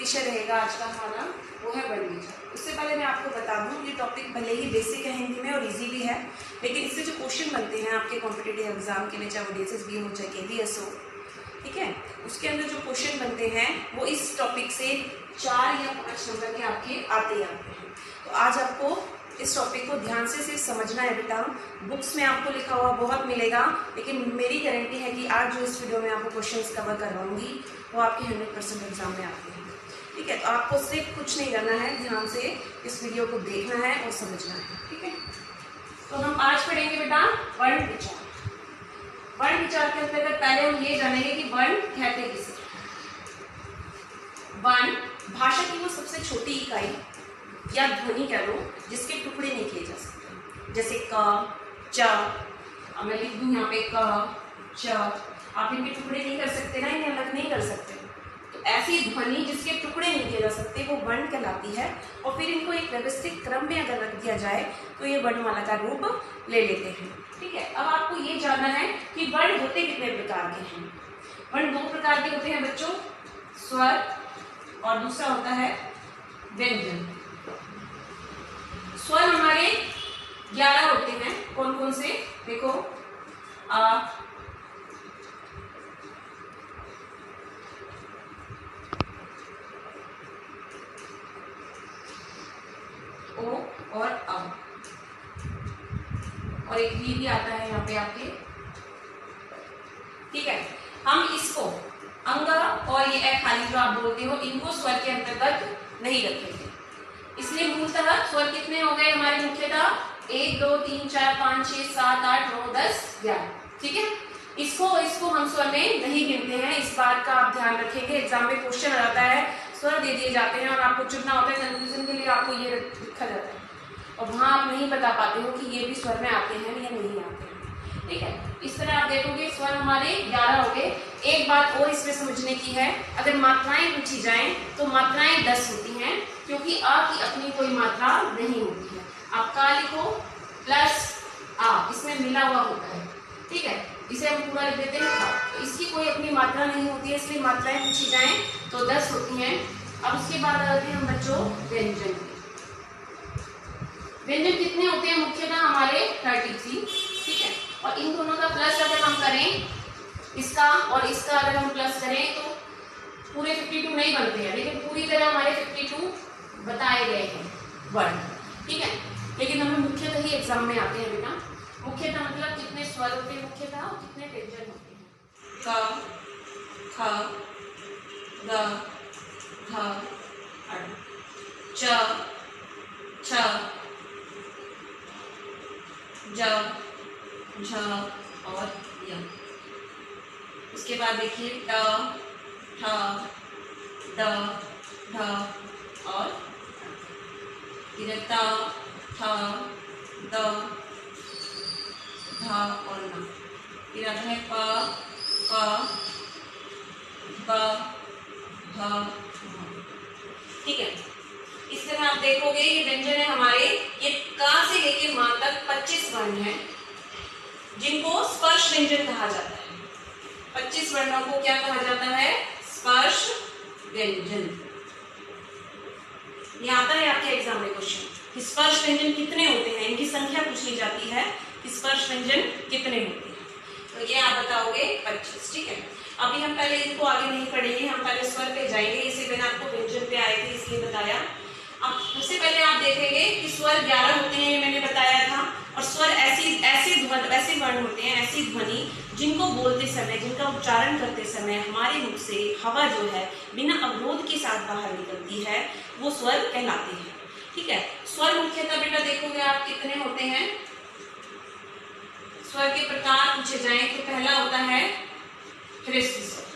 विषय रहेगा आज का हमारा, वो है वर्ण विचार। उससे पहले मैं आपको बता दूं, ये टॉपिक भले ही बेसिक है हिंदी में और इजी भी है, लेकिन इससे जो क्वेश्चन बनते हैं आपके कॉम्पिटिटिव एग्जाम के लिए, चाहे वो DSSB हो चाहे KVS हो, ठीक है, उसके अंदर जो क्वेश्चन बनते हैं वो इस टॉपिक से 4 या 5 नंबर के आपके आते हैं। तो आज आपको इस टॉपिक को ध्यान से सिर्फ समझना है बेटा। बुक्स में आपको लिखा हुआ बहुत मिलेगा, लेकिन मेरी गारंटी है कि आज जो इस वीडियो में आपको क्वेश्चंस कवर करवाऊंगी वो आपके 100% एग्जाम में आते हैं। ठीक है, तो आपको सिर्फ कुछ नहीं करना है, ध्यान से इस वीडियो को देखना है और समझना है। ठीक है, तो हम आज पढ़ेंगे बेटा वर्ण विचार। वर्ण विचार के अंतर्गत पहले हम ये जानेंगे कि वर्ण कहते किसे। वर्ण भाषा की वो सबसे छोटी इकाई या ध्वनि कह लो जिसके टुकड़े नहीं किए जा सकते, जैसे क, च। अब मैं लिख दूं यहाँ पे क, च, आप इनके टुकड़े नहीं कर सकते ना, इन्हें अलग नहीं कर सकते। तो ऐसी ध्वनि जिसके टुकड़े नहीं किए जा सकते वो वर्ण कहलाती है, और फिर इनको एक व्यवस्थित क्रम में अगर रख दिया जाए तो ये वर्णमाला का रूप ले लेते हैं। ठीक है, अब आपको ये जानना है कि वर्ण होते कितने प्रकार के हैं। वर्ण 2 प्रकार के होते हैं बच्चों, स्वर और दूसरा होता है व्यंजन। स्वर हमारे 11 होते हैं, कौन कौन से देखो, आ, ओ और अ, और एक वी भी आता है यहाँ पे आपके। ठीक है, हम इसको अंग और ये ए खाली जो आप बोलते हो, इनको स्वर के अंतर्गत नहीं रखेंगे। इसलिए मूलतः स्वर कितने हो गए हमारे मुख्यतः 1 2 3 4 5 6 7 8 9 10 11। ठीक है, इसको हम स्वर में नहीं गिनते हैं, इस बात का आप ध्यान रखेंगे। एग्जाम में क्वेश्चन आता है, स्वर दे दिए जाते हैं और आपको चुनना होता है, कंफ्यूजन के लिए आपको ये लिखा जाता है और वहां आप नहीं बता पाते हो कि ये भी स्वर में आते हैं या नहीं आते हैं। ठीक है, इस तरह आप देखोगे स्वर हमारे 11 हो गए। एक बात और इसमें समझने की है, अगर मात्राएं पूछी जाएं तो मात्राएं 10 होती हैं, क्योंकि आ की अपनी कोई मात्रा नहीं होती है। आप का लिखो प्लस आ, इसमें मिला हुआ होता है। ठीक है, इसे हम पूरा लिख देते हैं, तो इसकी कोई अपनी मात्रा नहीं होती है, इसलिए मात्राएं पूछी जाएं तो 10 होती हैं। अब उसके बाद आते हैं हम बच्चों व्यंजन। व्यंजन कितने होते हैं मुख्यतः हमारे 33। ठीक है, और इन दोनों का प्लस अगर हम करें, इसका और इसका अगर हम प्लस करें तो पूरे 52 नहीं बनते हैं, लेकिन पूरी तरह हमारे 52 बताए गए हैं वर्ण। ठीक है, लेकिन हमें मुख्यतः ही एग्जाम में आते हैं बेटा। मुख्यतः मतलब कितने स्वर होते हैं मुख्यतः और कितने व्यंजन होते हैं। क, ख, ग, घ, ङ, च, छ, ज, झ और य। उसके बाद देखिए ट, ठ, ड, ढ और इधर त, थ, द, ध और न। फिर आता है प, फ, ब, भ, भ। ठीक है, इस तरह आप देखोगे ये व्यंजन है हमारे, ये का से लेकर मां तक 25 वर्ण हैं, जिनको स्पर्श व्यंजन कहा जाता है। 25 वर्णों को क्या कहा जाता है? स्पर्श व्यंजन। ये आता है आपके एग्जाम में क्वेश्चन कि स्पर्श व्यंजन कितने होते हैं, इनकी संख्या पूछी जाती है कि स्पर्श व्यंजन कितने होते हैं, तो ये आप बताओगे 25। ठीक है, अभी हम पहले इनको आगे नहीं पढ़ेंगे, हम पहले स्वर पे जाएंगे, इसे मैंने आपको व्यंजन पे आए थे इसलिए बताया। अब उससे पहले आप देखेंगे कि स्वर 11 होते हैं, ये मैंने बताया था, और स्वर ऐसे वर्ण होते हैं, ऐसी ध्वनि जिनको बोलते समय, जिनका उच्चारण करते समय हमारे मुख से हवा जो है बिना अवरोध के साथ बाहर निकलती है, वो स्वर कहलाते हैं। ठीक है, स्वर मुख्यतः बेटा देखोगे आप कितने होते हैं। स्वर के प्रकार पूछे जाएं तो पहला होता है ह्रस्व स्वर,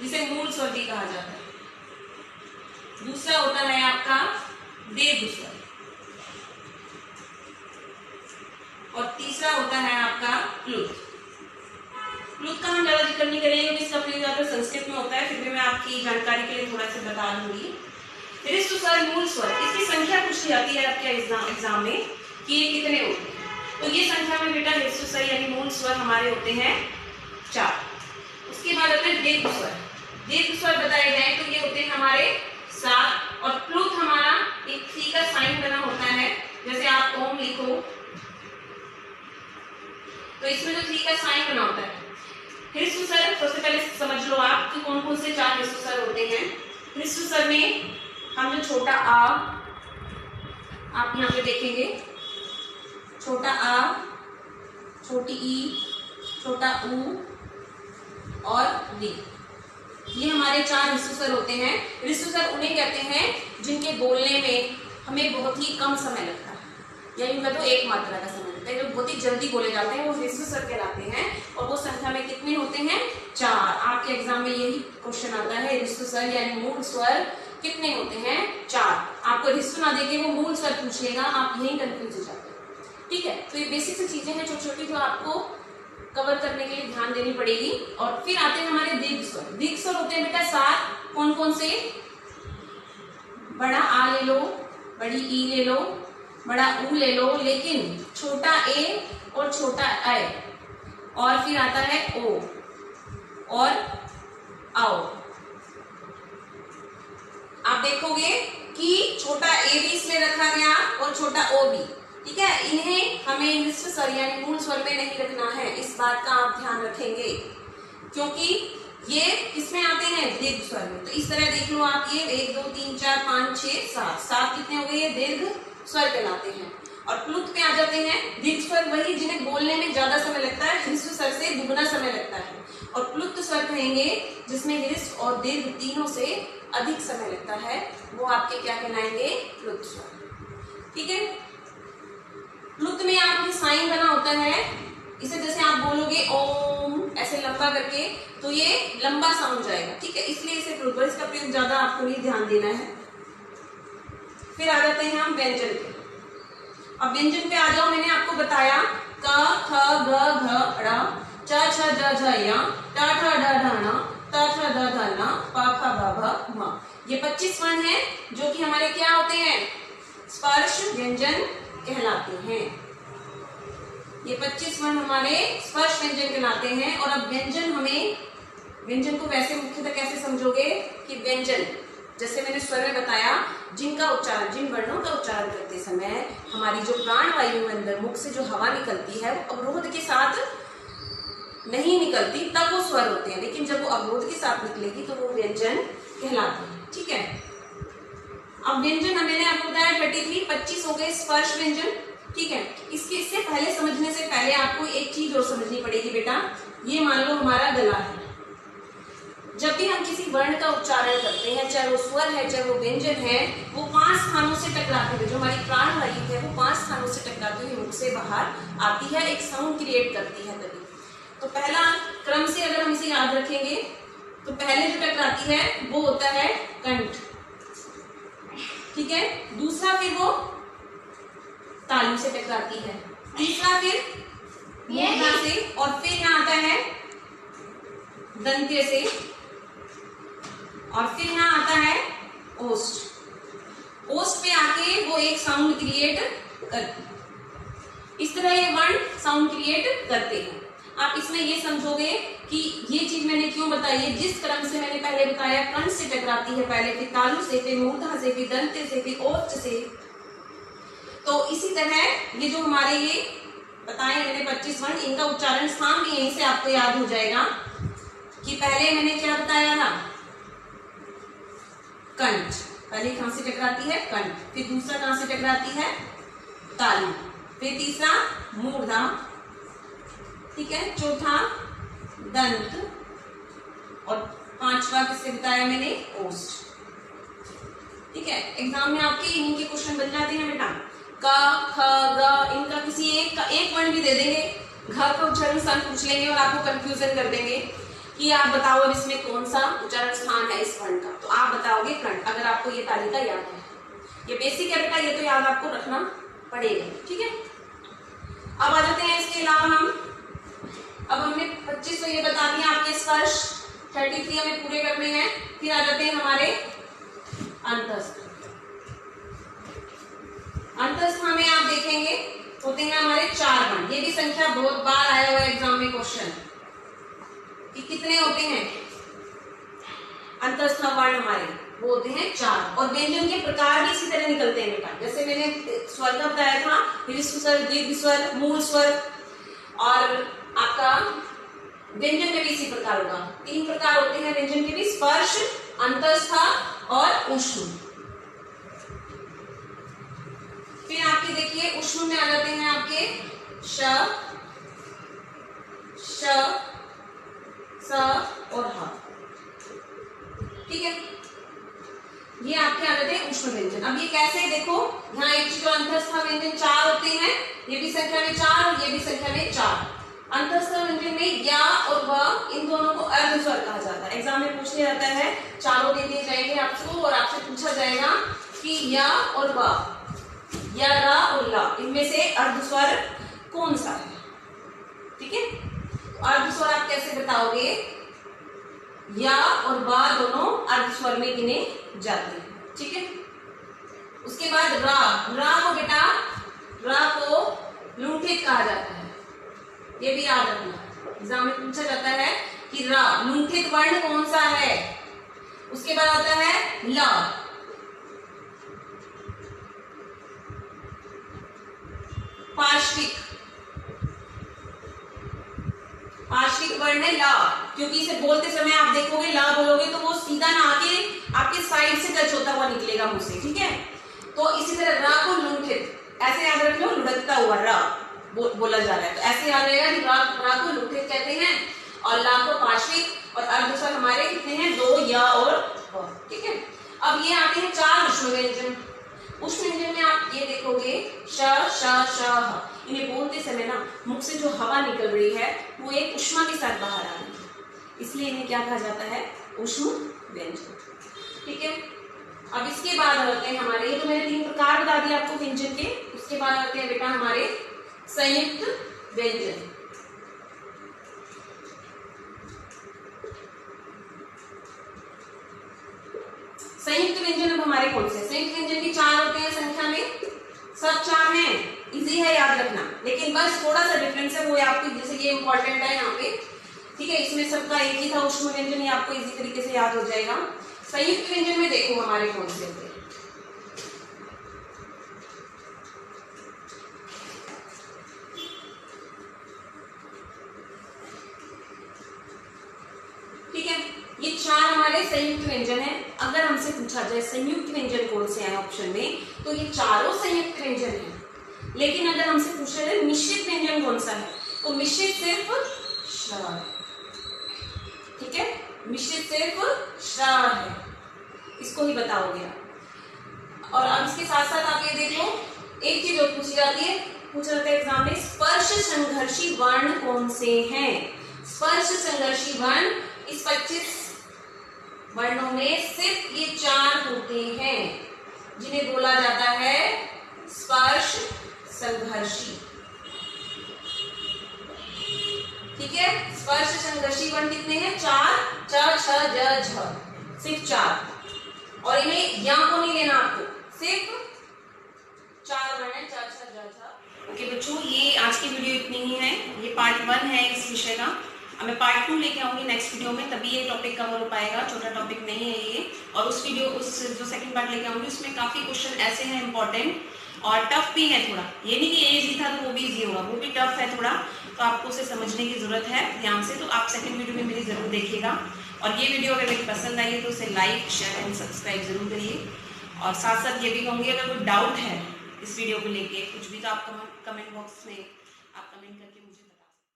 जिसे मूल स्वर भी कहा जाता है। दूसरा होता है आपका दीर्घ स्वर, और तीसरा होता है आपका प्लुत। प्लुत का हम ज्यादा जिक्र नहीं करेंगे क्योंकि इसका प्रयोग ज्यादा संस्कृत में होता है, फिर भी मैं आपकी जानकारी के लिए थोड़ा सा बता दूंगी। ह्रस्व स्वर, मूल स्वर, इसकी संख्या पूछी जाती है आपके एग्जाम में कि ये कितने होते हैं। तो ये संख्या में बेटा ह्रस्व स्वर यानी मूल स्वर हमारे होते हैं 4। उसके बाद आता है दीर्घ स्वर। दीर्घ स्वर बताए जाए तो ये होते हैं हमारे सात, और प्लुत हमारा एक थी का साइन बना होता है, जैसे आप ओम लिखो तो इसमें जो थी का साइन बना होता है। ह्रस्व स्वर सबसे पहले समझ लो आप कि कौन कौन से चार ह्रस्व स्वर होते हैं। ह्रस्व स्वर में हम जो छोटा आ आप यहाँ पे देखेंगे, छोटा आ, छोटी ई, छोटा ऊ और री, ये हमारे चार ह्रस्व स्वर होते हैं। ह्रस्व स्वर उन्हें कहते हैं जिनके बोलने में हमें बहुत ही कम समय लगता है, या यूं तो एक मात्रा का समय लगता है, जो बहुत ही जल्दी बोले जाते हैं वो ह्रस्व स्वर कहलाते हैं। और वो संख्या में कितने होते हैं? चार। आपके एग्जाम में यही क्वेश्चन आता है, ह्रस्व स्वर यानी मूल स्वर कितने होते हैं? चार। आपको ह्रस्व ना देके वो मूल स्वर पूछ लेगा, आप यही कंफ्यूज हो जाते हैं। ठीक है, तो ये बेसिक सी चीजें हैं छोटी छोटी जो आपको कवर करने के लिए ध्यान देनी पड़ेगी। और फिर आते हैं हमारे दीर्घ स्वर। दीर्घ स्वर होते हैं बेटा सात। कौन कौन से? बड़ा आ ले लो, बड़ी ई ले लो, बड़ा ऊ ले लो, लेकिन छोटा ए और छोटा ऐ, और फिर आता है ओ और आओ। आप देखोगे कि छोटा ए भी इसमें रखा गया और छोटा ओ भी। ठीक है, इन्हें हमें ह्रस्व स्वर यानी मूल स्वर में नहीं रखना है, इस बात का आप ध्यान रखेंगे, क्योंकि ये किसमें आते हैं? दीर्घ स्वर में। तो इस तरह देख लो आप, ये 1 2 3 4 5 6 7, 7 कितने हो गए? ये दीर्घ स्वर कहलाते हैं। और प्लुत पे आ जाते हैं दीर्घ स्वर, वही जिन्हें बोलने में ज्यादा समय लगता है, ह्रस्व स्वर से दुगना समय लगता है। और प्लुत स्वर कहेंगे जिसमें ह्रस्व और दीर्घ तीनों से अधिक समय लगता है, वो आपके क्या कहलाएंगे? प्लुत स्वर। ठीक है, प्लुत में आपके साइन बना होता है, इसे जैसे आप बोलोगे ओम ऐसे लंबा करके तो ये लंबा साउंड जाएगा। ठीक है, इसलिए इसे प्लुत, इसका प्रयोग ज्यादा आपको नहीं ध्यान देना है। फिर आ जाते हैं हम व्यंजन पे। अब व्यंजन पे आ जाओ, मैंने आपको बताया क ख ग घ ड़ च छ ज झ य ट ठ ड ढ ण त थ द ध न प फ ब भ म। ये 25 वर्ण हैं जो कि हमारे क्या होते हैं? स्पर्श व्यंजन कहलाते हैं। ये 25 वर्ण हमारे स्पर्श व्यंजन कहलाते हैं। और अब व्यंजन, हमें व्यंजन को वैसे मुख्यतः कैसे समझोगे कि व्यंजन, जैसे मैंने स्वर में बताया, जिनका उच्चारण, जिन वर्णों का उच्चारण करते समय हमारी जो प्राण वायु अंदर मुख से जो हवा निकलती है वो अवरोध के साथ नहीं निकलती, तब वो स्वर होते हैं, लेकिन जब वो अवरोध के साथ निकलेगी तो वो व्यंजन कहलाते हैं। ठीक है, अब व्यंजन मैंने आपको बताया 33, 25 हो गए स्पर्श व्यंजन। ठीक है, इससे पहले समझने से पहले आपको एक चीज और समझनी पड़ेगी बेटा। ये मान लो हमारा गला है, जब भी हम किसी वर्ण का उच्चारण करते हैं, चाहे वो स्वर है चाहे वो व्यंजन है, वो 5 स्थानों से टकराते हुए, जो हमारी प्राण वायु है वो 5 स्थानों से टकराते हुए मुख से बाहर आती है, एक साउंड क्रिएट करती है तभी। तो पहला क्रम से अगर हम इसे याद रखेंगे तो पहले जो टकराती है वो होता है कंठ। ठीक है, दूसरा फिर वो तालू से टकराती है, तीसरा फिर मूर्धा से, और फिर यहाँ आता है दंत्य से, और फिर यहाँ आता है ओष्ठ। ओष्ठ पे आके वो एक साउंड क्रिएट करती। इस तरह ये वर्ण साउंड क्रिएट करते हैं। आप इसमें ये समझोगे कि ये चीज मैंने क्यों बताई है, जिस क्रम से मैंने पहले बताया, कंठ से टकराती है पहले, फिर तालु से, फिर मूर्धा से, फिर दंत्य से, फिर ओष्ठ से। तो इसी तरह ये जो हमारे ये बताए मैंने 25 वर्ण, इनका उच्चारण स्थान भी यहीं से आपको याद हो जाएगा कि पहले मैंने क्या बताया था? कंठ, पहले कहां से टकराती है? कंठ, फिर दूसरा कहां से टकराती है? तालु, फिर तीसरा मूर्धा, ठीक है, चौथा दंत, और 5वां किससे बताया मैंने? ओष्ठ। ठीक है, एग्जाम में आपके इन्हीं के क्वेश्चन बन जाते हैं बेटा। क ख ग, इनका किसी एक वर्ण भी दे देंगे, घ का उच्चारण स्थान पूछ लेंगे और आपको कंफ्यूजन कर देंगे कि आप बताओ अब इसमें कौन सा उच्चारण स्थान है इस वर्ण का, तो आप बताओगे कंठ, अगर आपको ये तालिका याद है। ये बेसिक है बेटा, ये तो याद आपको रखना पड़ेगा। ठीक है, अब आ जाते हैं इसके अलावा हम, अब हमने 25 तो ये बता दिया आपके स्पर्श, 33 हमें पूरे करने हैं। फिर आ जाते हैं हमारे अंतस्थ। अंतस्थ में आप देखेंगे होते हैं हमारे 4 वर्ण। ये भी संख्या बहुत बार आया हुआ है एग्जाम में क्वेश्चन कि कितने होते हैं? अंतस्थ वर्ण हमारे वो होते हैं 4 और व्यंजन के प्रकार भी इसी तरह निकलते हैं बेटा। जैसे मैंने स्वर का बताया था, विशिष्ट स्वर, दीर्घ स्वर, मूल स्वर, और आपका व्यंजन में भी इसी प्रकार होगा। 3 प्रकार होते हैं व्यंजन के भी, स्पर्श, अंतस्थ और ऊष्म। फिर आपके देखिए ऊष्म में आ जाते हैं आपके श, स और ह। ठीक है, ये आपके आ जाते हैं ऊष्म व्यंजन। अब ये कैसे देखो, यहाँ एक जो अंतस्थ व्यंजन 4 होते हैं, ये भी संख्या में 4 और ये भी संख्या में 4। अंतस्थ व्यंजन में या और व, इन दोनों को अर्ध स्वर कहा जाता है। एग्जाम में पूछने जाता है, चारों दे दिए जाएंगे आपको और आपसे पूछा जाएगा कि या और व, या रा और ला, इनमें से अर्ध स्वर कौन सा है। ठीक है, अर्ध स्वर आप कैसे बताओगे, या और बा दोनों अर्ध स्वर में गिने जाते हैं। ठीक है, उसके बाद रा, रा को बेटा, रा को लुंठित कहा जाता है, ये भी याद रखना। एग्जाम में पूछा जाता है कि रा लुंठित वर्ण कौन सा है। उसके बाद आता है ला, पार्श्विक, पार्श्विक वर्ण है ला, क्योंकि इसे बोलते समय आप देखोगे ला बोलोगे तो वो सीधा ना आके आपके साइड से टच होता हुआ निकलेगा मुंह से। ठीक है, तो इसी तरह रा को लुंठित, ऐसे याद रख लो, लुढ़कता हुआ रा बोला जा रहा है, तो ऐसे याद रहेगा कि रा को लुंठित कहते हैं, और ला को पार्श्विक, और अर्ध स्वर हमारे कितने हैं, 2, या और व। ठीक है, अब ये आते हैं 4 ऊष्म व्यंजन। ऊष्म व्यंजन में आप ये देखोगे श, श, श, ह, इन्हें बोलते समय ना मुख से जो हवा निकल रही है वो एक ऊष्मा के साथ बाहर आ रही है, इसलिए इन्हें क्या कहा जाता है, ऊष्म व्यंजन। ठीक है, अब इसके बाद आते हैं हमारे, ये तो मैंने 3 प्रकार बता दिए आपको व्यंजन के। उसके बाद आते हैं बेटा हमारे संयुक्त व्यंजन। संयुक्त व्यंजन अब हमारे कौन से, संयुक्त व्यंजन भी 4 होते हैं संख्या में, सब 4 हैं, इजी है याद रखना, लेकिन बस थोड़ा सा डिफरेंस है, वो आपको जैसे ये इंपॉर्टेंट है यहाँ पे। ठीक है, इसमें सबका एक ही था ऊष्म व्यंजन, ये आपको इजी तरीके से याद हो जाएगा। संयुक्त व्यंजन में देखो हमारे कौन से होते हैं। ठीक है, ये 4 हमारे संयुक्त व्यंजन है। अगर हमसे पूछा जाए संयुक्त व्यंजन कौन से हैं ऑप्शन में, तो ये चारों संयुक्त व्यंजन है। लेकिन अगर हमसे पूछा जाए मिश्रित व्यंजन कौन सा है, तो मिश्रित सिर्फ श है। ठीक है, मिश्रित सिर्फ श है, इसको ही बताओगे आप। और अब इसके साथ साथ आप ये देखो, एक चीज और पूछी जाती है, पूछा जाता है एग्जाम में, स्पर्श संघर्षी वर्ण कौन से हैं। स्पर्श संघर्षी वर्ण इस 25 वर्णों में सिर्फ ये 4 होते हैं, जिन्हें बोला जाता है स्पर्श संघर्षी। ठीक है, स्पर्श संघर्षी वर्ण कितने हैं, 4, च, छ, ज, झ, सिर्फ 4। और इन्हें या को नहीं लेना आपको, सिर्फ 4 वर्ण है, च, छ, ज, झ। ओके बच्चों, ये आज की वीडियो इतनी ही है, ये पार्ट 1 है इस विषय का। अब मैं पार्ट 2 लेके आऊंगी नेक्स्ट वीडियो में, तभी ये टॉपिक कवर हो पाएगा, छोटा टॉपिक नहीं है ये। और उस जो सेकंड पार्ट लेके आऊंगी उसमें काफी क्वेश्चन ऐसे हैं इंपॉर्टेंट और टफ भी है थोड़ा, ये नहीं कि इजी था तो वो भी इजी होगा, वो भी टफ है थोड़ा, तो आपको उसे समझने की जरूरत है ध्यान से। तो आप सेकंड वीडियो में मेरी जरूर देखिएगा, और ये वीडियो अगर मेरी पसंद आई है तो उसे लाइक, शेयर एंड सब्सक्राइब जरूर करिए। और साथ साथ ये भी कहूँगी, अगर कोई डाउट है इस वीडियो को लेके कुछ भी, तो आप कमेंट बॉक्स में आप कमेंट करके मुझे